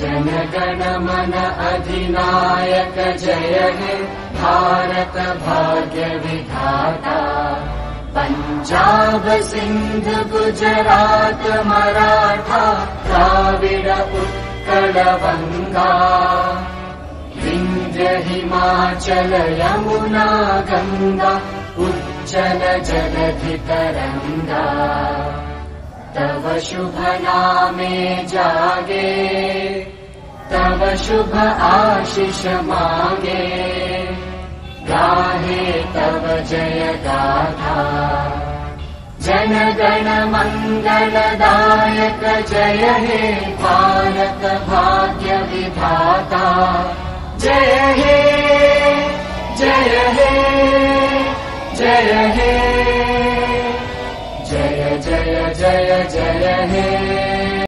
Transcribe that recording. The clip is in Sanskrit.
जनगण मन अधिनायक जय हे भारत भाग्य विधाता। पंजाब सिंध गुजरात मराठा द्राविड उत्कल गंगा। विंध्य हिमाचल यमुना गंगा उज्जल जलधि तरंगा। तव शुभ नामे जागे तव शुभ आशीष मांगे। गाहे तव जय गाथा जनगण मंगलदायक जय हे भारत भाग्य विधाता। जय हे जय हे जय हे जय जय जय जय हे।